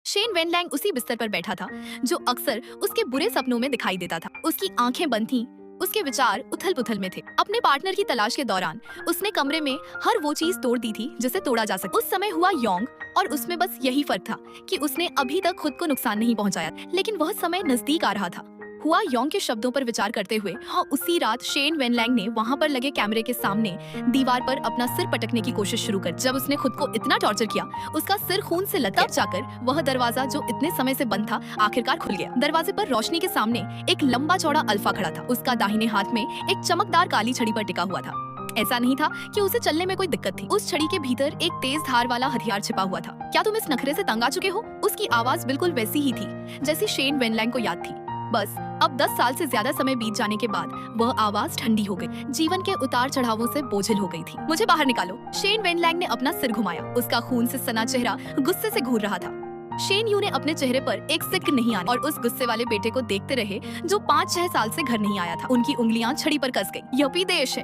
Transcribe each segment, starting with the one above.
Shane वेनलैंग उसी बिस्तर पर बैठा था जो अक्सर उसके बुरे सपनों में दिखाई देता था। उसकी आंखें बंद थीं, उसके विचार उथल-पुथल में थे। अपने पार्टनर की तलाश के दौरान उसने कमरे में हर वो चीज तोड़ दी थी जिसे तोड़ा जा सकता। उस समय हुआ योंग और उसमें बस यही फर्क था कि उसने अभी तक खुद को नुकसान नहीं पहुंचाया, लेकिन वह समय नजदीक आ रहा था। हुआ योंग के शब्दों पर विचार करते हुए उसी रात शेन वेनलैंग ने वहां पर लगे कैमरे के सामने दीवार पर अपना सिर पटकने की कोशिश शुरू कर। जब उसने खुद को इतना टॉर्चर किया, उसका सिर खून से लथपथ, तब जाकर वह दरवाजा जो इतने समय से बंद था आखिरकार खुल गया। दरवाजे पर रोशनी के सामने एक लंबा चौड़ा अल्फा खड़ा था। उसका दाहिने हाथ में एक चमकदार काली छड़ी पर टिका हुआ था। ऐसा नहीं था कि उसे चलने में कोई दिक्कत थी। उस छड़ी के भीतर एक तेज धार वाला हथियार छिपा हुआ था। क्या तुम इस नखरे से तंग आ चुके हो? उसकी आवाज बिल्कुल वैसी ही थी जैसी शेन वेनलैंग को याद थी। बस अब 10 साल से ज्यादा समय बीत जाने के बाद वह आवाज ठंडी हो गई, जीवन के उतार चढ़ावों से बोझिल हो गई थी। मुझे बाहर निकालो। शेन वेनलैंग ने अपना सिर घुमाया। उसका खून से सना चेहरा गुस्से से घूर रहा था। शेन यू ने अपने चेहरे पर एक सिक्क नहीं आने और उस गुस्से वाले बेटे को देखते रहे जो 5-6 साल से घर नहीं आया था। उनकी उंगलियां छड़ी पर कस गई। यह भी देश है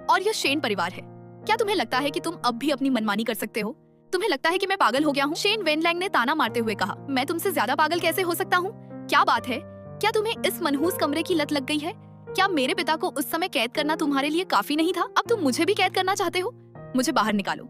और यह शेन परिवार है। क्या तुम्हें लगता है कि तुम अब भी अपनी मनमानी कर सकते हो? तुम्हें लगता है कि मैं पागल हो गया हूँ? शेन वेनलैंग ने ताना मारते हुए कहा। मैं तुमसे ज्यादा पागल कैसे हो सकता हूँ? क्या बात है? क्या तुम्हें इस मनहूस कमरे की लत लग गई है? क्या मेरे पिता को उस समय कैद करना तुम्हारे लिए काफी नहीं था? अब तुम मुझे भी कैद करना चाहते हो? मुझे बाहर निकालो।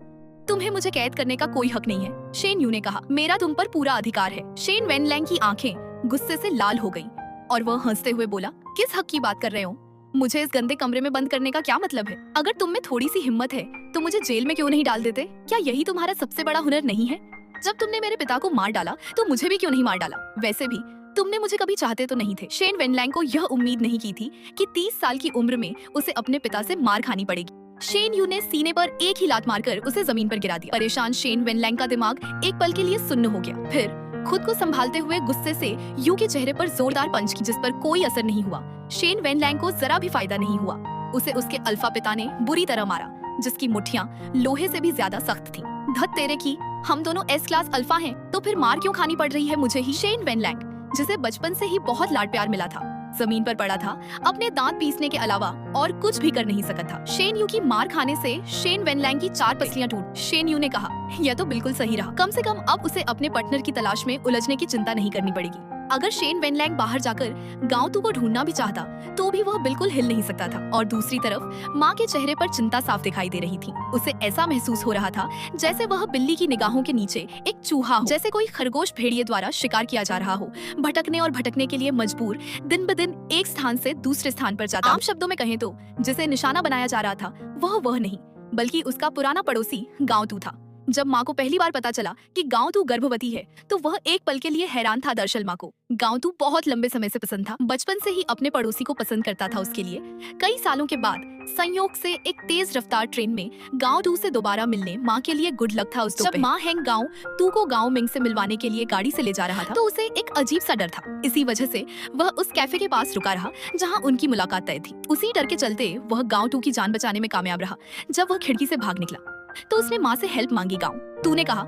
तुम्हें मुझे कैद करने का कोई हक नहीं है, शेन यू ने कहा। मेरा तुम पर पूरा अधिकार है। शेन वेनलैंग की आंखें गुस्से से लाल हो गईं और वह हंसते हुए बोला, किस हक की बात कर रहे हो? मुझे इस गंदे कमरे में बंद करने का क्या मतलब है? अगर तुम में थोड़ी सी हिम्मत है तो मुझे जेल में क्यों नहीं डाल देते? क्या यही तुम्हारा सबसे बड़ा हुनर नहीं है? जब तुमने मेरे पिता को मार डाला तो मुझे भी क्यों नहीं मार डाला? वैसे भी तुमने मुझे कभी चाहते तो नहीं थे। शेन वेनलैंग को यह उम्मीद नहीं की थी कि 30 साल की उम्र में उसे अपने पिता से मार खानी पड़ेगी। शेन यू ने सीने पर एक ही लात मारकर उसे जमीन पर गिरा दिया। परेशान शेन वेनलैंग का दिमाग एक पल के लिए सुन्न हो गया। फिर खुद को संभालते हुए गुस्से से यू के चेहरे पर जोरदार पंच की, जिस पर कोई असर नहीं हुआ। शेन वेनलैंग को जरा भी फायदा नहीं हुआ। उसे उसके अल्फा पिता ने बुरी तरह मारा, जिसकी मुट्ठियां लोहे से भी ज्यादा सख्त थीं। धत तेरे की, हम दोनों एस क्लास अल्फा हैं, तो फिर मार क्यों खानी पड़ रही है मुझे ही? शेन वेनलैंग, जिसे बचपन से ही बहुत लाड प्यार मिला था, जमीन पर पड़ा था, अपने दांत पीसने के अलावा और कुछ भी कर नहीं सकता था। शेन यू की मार खाने से शेन वेनलैंग की 4 पसलियां टूट। शेन यू ने कहा, यह तो बिल्कुल सही रहा। कम से कम अब उसे अपने पार्टनर की तलाश में उलझने की चिंता नहीं करनी पड़ेगी। अगर शेन वेनलैंग बाहर जाकर गांवतू को ढूंढना भी चाहता तो भी वह बिल्कुल हिल नहीं सकता था। और दूसरी तरफ माँ के चेहरे पर चिंता साफ दिखाई दे रही थी। उसे ऐसा महसूस हो रहा था जैसे वह बिल्ली की निगाहों के नीचे एक चूहा हो, जैसे कोई खरगोश भेड़िए द्वारा शिकार किया जा रहा हो, भटकने और भटकने के लिए मजबूर, दिन ब दिन एक स्थान से दूसरे स्थान पर जाता। आम शब्दों में कहें तो जिसे निशाना बनाया जा रहा था वह नहीं, बल्कि उसका पुराना पड़ोसी गांवतू था। जब माँ को पहली बार पता चला कि गांवतू गर्भवती है तो वह एक पल के लिए हैरान था। दरअसल माँ को गांवतू बहुत लंबे समय से पसंद था। बचपन से ही अपने पड़ोसी को पसंद करता था। उसके लिए कई सालों के बाद संयोग से एक तेज रफ्तार ट्रेन में गांवतू से दोबारा मिलने माँ के लिए गुड लक था। उस जब माँ हैंग गांवतू को गांव मिंग से मिलवाने के लिए गाड़ी से ले जा रहा था तो उसे एक अजीब सा डर था। इसी वजह से वह उस कैफे के पास रुका रहा जहाँ उनकी मुलाकात तय थी। उसी डर के चलते वह गांवतू की जान बचाने में कामयाब रहा। जब वह खिड़की से भाग निकला तो उसने माँ से हेल्प मांगी। गांवतू ने कहा,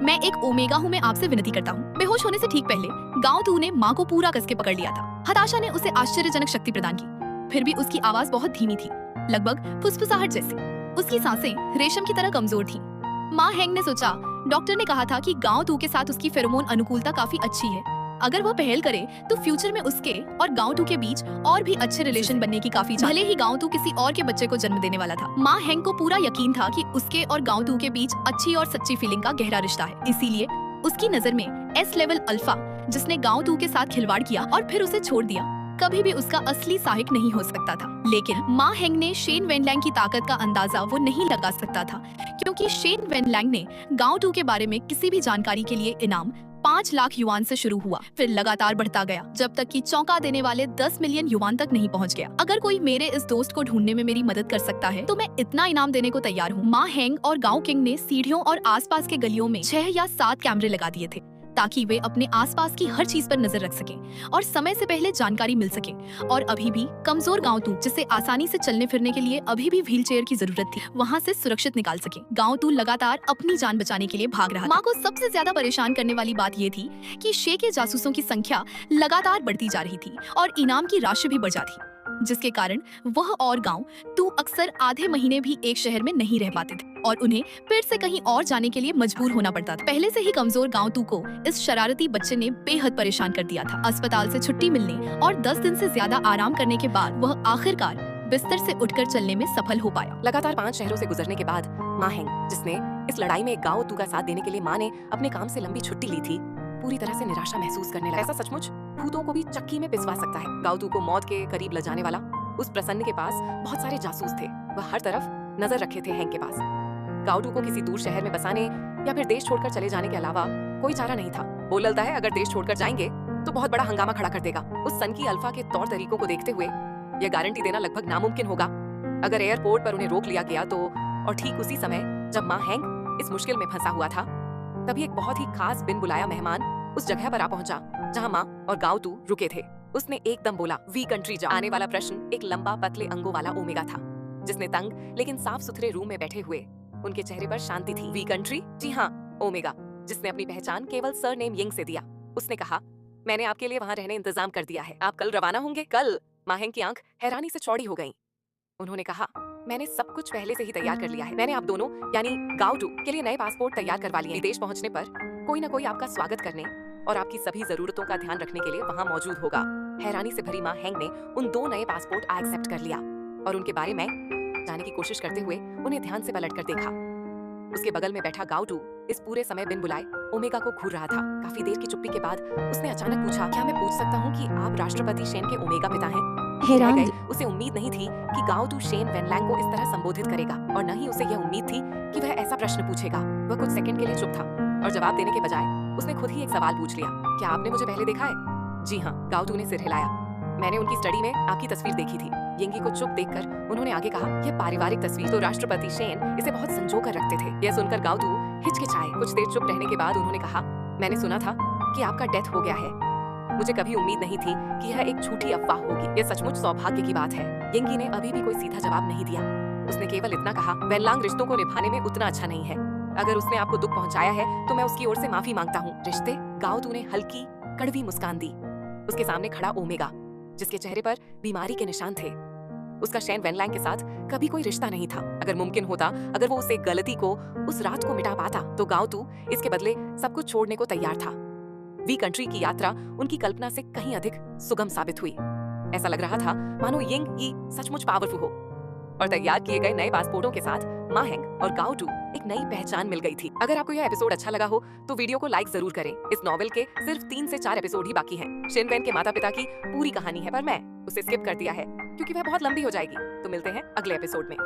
मैं एक ओमेगा हूँ, मैं आपसे विनती करता हूँ। बेहोश होने से ठीक पहले गांवतू ने माँ को पूरा कसके पकड़ लिया था। हताशा ने उसे आश्चर्यजनक शक्ति प्रदान की, फिर भी उसकी आवाज बहुत धीमी थी, लगभग फुसफुसाहट जैसी। उसकी सांसें रेशम की तरह कमजोर थीं। माँ हैंग ने सोचा, डॉक्टर ने कहा था कि गांवतू के साथ उसकी फेरोमोन अनुकूलता काफी अच्छी है। अगर वह पहल करे तो फ्यूचर में उसके और गांवतू के बीच और भी अच्छे रिलेशन बनने की काफी। भले ही गांवतू किसी और के बच्चे को जन्म देने वाला था, माँ हैंग को पूरा यकीन था कि उसके और गांवतू के बीच अच्छी और सच्ची फीलिंग का गहरा रिश्ता है। इसीलिए उसकी नजर में एस लेवल अल्फा, जिसने गांवतू के साथ खिलवाड़ किया और फिर उसे छोड़ दिया, कभी भी उसका असली सहायक नहीं हो सकता था। लेकिन माँ हैंग ने शेन वेनलैंग की ताकत का अंदाजा वो नहीं लगा सकता था, क्योंकि शेन वेनलैंग ने गांवतू के बारे में किसी भी जानकारी के लिए इनाम 5 लाख युआन से शुरू हुआ, फिर लगातार बढ़ता गया जब तक कि चौंका देने वाले 10 मिलियन युआन तक नहीं पहुंच गया। अगर कोई मेरे इस दोस्त को ढूंढने में मेरी मदद कर सकता है तो मैं इतना इनाम देने को तैयार हूँ। माँ हैंग और गांव किंग ने सीढ़ियों और आसपास के गलियों में 6 या 7 कैमरे लगा दिए थे ताकि वे अपने आसपास की हर चीज पर नजर रख सकें और समय से पहले जानकारी मिल सके। और अभी भी कमजोर गांवतू, जिसे आसानी से चलने फिरने के लिए अभी भी व्हीलचेयर की जरूरत थी, वहां से सुरक्षित निकाल सके। गांवतू लगातार अपनी जान बचाने के लिए भाग रहा था। माँ को सबसे ज्यादा परेशान करने वाली बात ये थी कि शे के जासूसों की संख्या लगातार बढ़ती जा रही थी और इनाम की राशि भी बढ़ जाती। जिसके कारण वह और गांव तू अक्सर आधे महीने भी एक शहर में नहीं रह पाते थे और उन्हें फिर से कहीं और जाने के लिए मजबूर होना पड़ता था। पहले से ही कमजोर गांव तू को इस शरारती बच्चे ने बेहद परेशान कर दिया था। अस्पताल से छुट्टी मिलने और 10 दिन से ज्यादा आराम करने के बाद वह आखिरकार बिस्तर से उठकर चलने में सफल हो पाया। लगातार 5 शहरों से गुजरने के बाद मा हेंग, जिसने इस लड़ाई में गाओ तू का साथ देने के लिए माँ ने अपने काम से लंबी छुट्टी ली थी, पूरी तरह से निराशा महसूस करने लगा। ऐसा सचमुच भूतों को भी चक्की में पिसवा सकता है। गाओ तू को मौत के करीब ले जाने वाला उस प्रसन्न के पास बहुत सारे जासूस थे। वह हर तरफ नजर रखे थे हेंग के पास। गाओ तू को किसी दूर शहर में बसाने या फिर देश छोड़कर चले जाने के अलावा कोई चारा नहीं था। वो ललता है अगर देश छोड़कर जाएंगे तो बहुत बड़ा हंगामा खड़ा कर देगा। उस सन की अल्फा के तौर तरीकों को देखते हुए यह गारंटी देना लगभग नामुमकिन होगा। अगर एयरपोर्ट पर उन्हें रोक लिया गया तो, और ठीक उसी समय जब माँ हेंग इस मुश्किल में फंसा हुआ था, तभी एक बहुत ही खास बिन बुलाया मेहमान उस जगह पर आ पहुंचा जहां माँ और गाओ तू रुके थे। उसने एकदम बोला, वी कंट्री जा। आने वाला प्रश्न एक लंबा पतले अंगों वाला ओमेगा था, जिसने तंग लेकिन साफ सुथरे रूम में बैठे हुए उनके चेहरे पर शांति थी। We country? जी हाँ, ओमेगा, जिसने अपनी पहचान केवल सरनेम यिंग से दिया। उसने कहा, मैंने आपके लिए वहां रहने इंतजाम कर दिया है। आप कल रवाना होंगे? कल? माँ हेंग की आंख हैरानी से चौड़ी हो गईं। उन्होंने कहा, मैंने सब कुछ पहले से ही तैयार कर लिया है। मैंने आप दोनों यानी गाओ टू के लिए नए पासपोर्ट तैयार करवा लिए। विदेश पहुंचने पर कोई न कोई आपका स्वागत करने और आपकी सभी जरूरतों का ध्यान रखने के लिए वहां मौजूद होगा। हैरानी से भरी माँ हेंग ने उन 2 नए पासपोर्ट एक्सेप्ट कर लिया और उनके बारे में जानने की कोशिश करते हुए उन्हें ध्यान से पलट कर देखा। उसके बगल में बैठा गाओ टू इस पूरे समय बिन बुलाए ओमेगा को घूर रहा था। काफी देर की चुप्पी के बाद उसने अचानक पूछा, क्या मैं पूछ सकता हूँ कि आप राष्ट्रपति शेन के ओमेगा पिता हैं? हैरान उसे उम्मीद नहीं थी कि गाओ टू शेन वेनलैंग को इस तरह संबोधित करेगा और न ही उसे यह उम्मीद थी कि वह ऐसा प्रश्न पूछेगा। वह कुछ सेकंड के लिए चुप था और जवाब देने के बजाय उसने खुद ही एक सवाल पूछ लिया, क्या आपने मुझे पहले देखा है? जी हाँ, गाओ टू ने सिर हिलाया। मैंने उनकी स्टडी में आपकी तस्वीर देखी थी। यिंगी को चुप देखकर उन्होंने आगे कहा, यह पारिवारिक तस्वीर तो राष्ट्रपति शेन इसे बहुत संजो कर रखते थे। यह सुनकर गाओ टू हिचकिचाए। कुछ देर चुप रहने के बाद उन्होंने कहा, मैंने सुना था कि आपका डेथ हो गया है। मुझे कभी उम्मीद नहीं थी कि यह एक झूठी अफवाह होगी। यह सचमुच सौभाग्य की बात है। यिंगी ने अभी भी कोई सीधा जवाब नहीं दिया। उसने केवल इतना कहा, वेनलांग रिश्तों को निभाने में उतना अच्छा नहीं है। अगर उसने आपको दुख पहुंचाया है तो मैं उसकी ओर से माफी मांगता हूँ। रिश्ते? गाओ टू ने हल्की कड़वी मुस्कान दी। उसके सामने खड़ा ओमेगा, जिसके चेहरे पर बीमारी के निशान थे। उसका शेन वेनलैंग के साथ कभी कोई रिश्ता नहीं था। अगर मुमकिन होता, अगर वो उस एक गलती को उस रात को मिटा पाता, तो गाओ टू इसके बदले सब कुछ छोड़ने को तैयार था। वी कंट्री की यात्रा उनकी कल्पना से कहीं अधिक सुगम साबित हुई। ऐसा लग रहा था मानो यिंग ही सचमुच पावरफुल हो और तैयार किए गए नए पासपोर्टों के साथ मा हेंग और गाओ टू एक नई पहचान मिल गई थी। अगर आपको यह एपिसोड अच्छा लगा हो तो वीडियो को लाइक जरूर करें। इस नॉवेल के सिर्फ 3 से 4 एपिसोड ही बाकी हैं। शेन वेन के माता पिता की पूरी कहानी है, पर मैं उसे स्किप कर दिया है क्योंकि वह बहुत लंबी हो जाएगी। तो मिलते हैं अगले एपिसोड में।